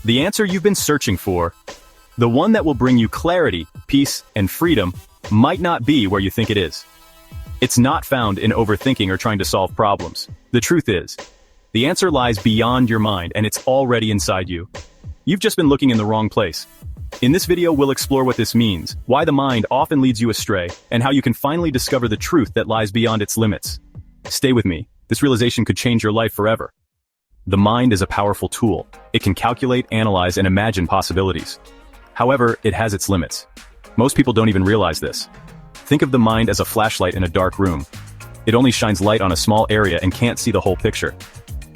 The answer you've been searching for, the one that will bring you clarity, peace, and freedom, might not be where you think it is. It's not found in overthinking or trying to solve problems. The truth is, the answer lies beyond your mind and it's already inside you. You've just been looking in the wrong place. In this video, we'll explore what this means, why the mind often leads you astray, and how you can finally discover the truth that lies beyond its limits. Stay with me. This realization could change your life forever. The mind is a powerful tool. It can calculate, analyze, and imagine possibilities. However, it has its limits. Most people don't even realize this. Think of the mind as a flashlight in a dark room. It only shines light on a small area and can't see the whole picture.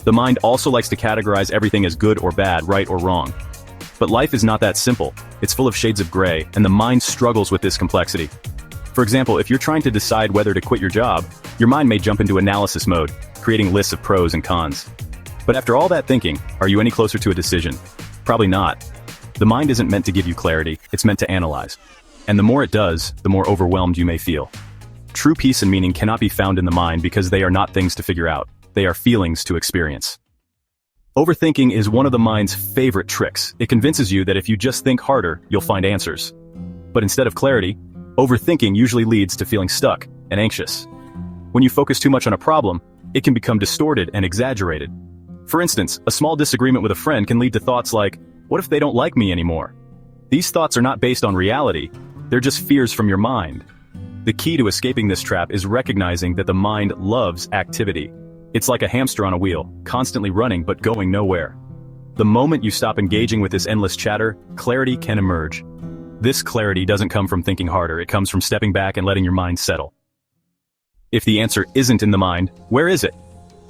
The mind also likes to categorize everything as good or bad, right or wrong. But life is not that simple. It's full of shades of gray, and the mind struggles with this complexity. For example, if you're trying to decide whether to quit your job, your mind may jump into analysis mode, creating lists of pros and cons. But after all that thinking, are you any closer to a decision? Probably not. The mind isn't meant to give you clarity, it's meant to analyze. And the more it does, the more overwhelmed you may feel. True peace and meaning cannot be found in the mind because they are not things to figure out. They are feelings to experience. Overthinking is one of the mind's favorite tricks. It convinces you that if you just think harder, you'll find answers. But instead of clarity, overthinking usually leads to feeling stuck and anxious. When you focus too much on a problem, it can become distorted and exaggerated. For instance, a small disagreement with a friend can lead to thoughts like, what if they don't like me anymore? These thoughts are not based on reality, they're just fears from your mind. The key to escaping this trap is recognizing that the mind loves activity. It's like a hamster on a wheel, constantly running but going nowhere. The moment you stop engaging with this endless chatter, clarity can emerge. This clarity doesn't come from thinking harder, it comes from stepping back and letting your mind settle. If the answer isn't in the mind, where is it?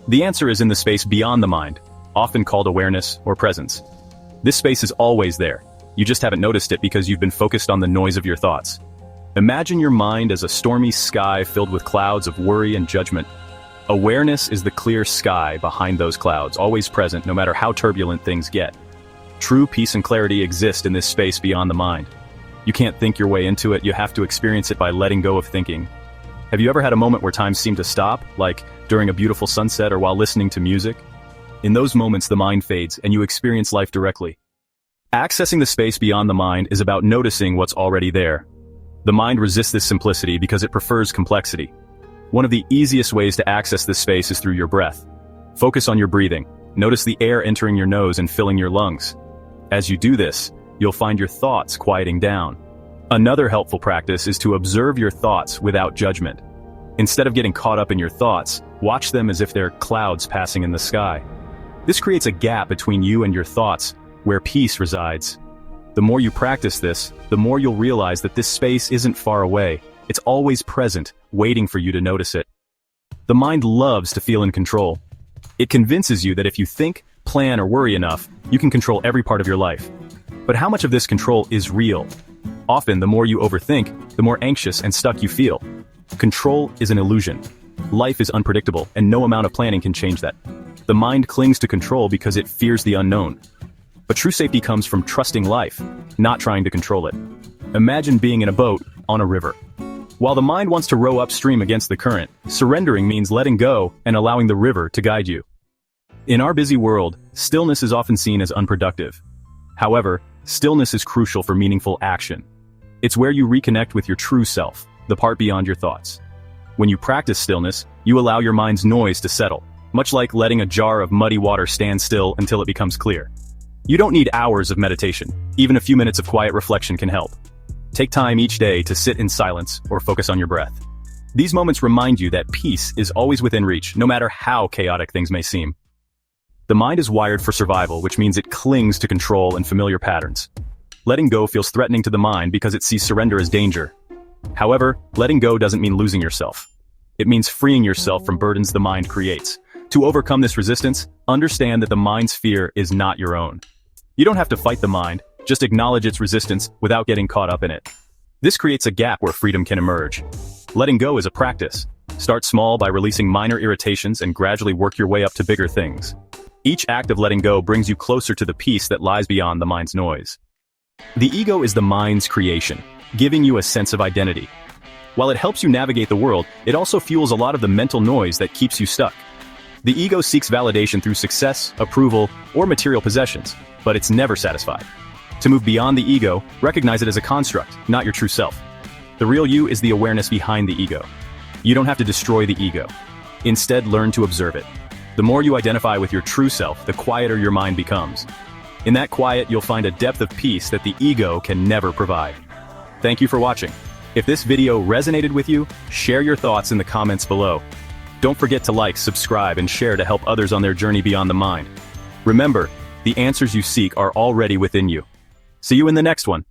The answer is in the space beyond the mind, often called awareness or presence. This space is always there. You just haven't noticed it because you've been focused on the noise of your thoughts. Imagine your mind as a stormy sky filled with clouds of worry and judgment. Awareness is the clear sky behind those clouds, always present no matter how turbulent things get. True peace and clarity exist in this space beyond the mind. You can't think your way into it, you have to experience it by letting go of thinking. Have you ever had a moment where time seemed to stop, like during a beautiful sunset or while listening to music? In those moments, the mind fades and you experience life directly. Accessing the space beyond the mind is about noticing what's already there. The mind resists this simplicity because it prefers complexity. One of the easiest ways to access this space is through your breath. Focus on your breathing. Notice the air entering your nose and filling your lungs. As you do this, you'll find your thoughts quieting down. Another helpful practice is to observe your thoughts without judgment. Instead of getting caught up in your thoughts, watch them as if they're clouds passing in the sky. This creates a gap between you and your thoughts, where peace resides. The more you practice this, the more you'll realize that this space isn't far away. It's always present, waiting for you to notice it. The mind loves to feel in control. It convinces you that if you think, plan, or worry enough, you can control every part of your life. But how much of this control is real? Often, the more you overthink, the more anxious and stuck you feel. Control is an illusion. Life is unpredictable, and no amount of planning can change that. The mind clings to control because it fears the unknown. But true safety comes from trusting life, not trying to control it. Imagine being in a boat on a river. While the mind wants to row upstream against the current, surrendering means letting go and allowing the river to guide you. In our busy world, stillness is often seen as unproductive. However, stillness is crucial for meaningful action. It's where you reconnect with your true self, the part beyond your thoughts. When you practice stillness, you allow your mind's noise to settle, much like letting a jar of muddy water stand still until it becomes clear. You don't need hours of meditation. Even a few minutes of quiet reflection can help. Take time each day to sit in silence or focus on your breath. These moments remind you that peace is always within reach, no matter how chaotic things may seem. The mind is wired for survival, which means it clings to control and familiar patterns. Letting go feels threatening to the mind because it sees surrender as danger. However, letting go doesn't mean losing yourself. It means freeing yourself from burdens the mind creates. To overcome this resistance, understand that the mind's fear is not your own. You don't have to fight the mind, just acknowledge its resistance without getting caught up in it. This creates a gap where freedom can emerge. Letting go is a practice. Start small by releasing minor irritations and gradually work your way up to bigger things. Each act of letting go brings you closer to the peace that lies beyond the mind's noise. The ego is the mind's creation, giving you a sense of identity. While it helps you navigate the world, it also fuels a lot of the mental noise that keeps you stuck. The ego seeks validation through success, approval, or material possessions, but it's never satisfied. To move beyond the ego, recognize it as a construct, not your true self. The real you is the awareness behind the ego. You don't have to destroy the ego. Instead, learn to observe it. The more you identify with your true self, the quieter your mind becomes. In that quiet, you'll find a depth of peace that the ego can never provide. Thank you for watching. If this video resonated with you, share your thoughts in the comments below. Don't forget to like, subscribe, and share to help others on their journey beyond the mind. Remember, the answers you seek are already within you. See you in the next one.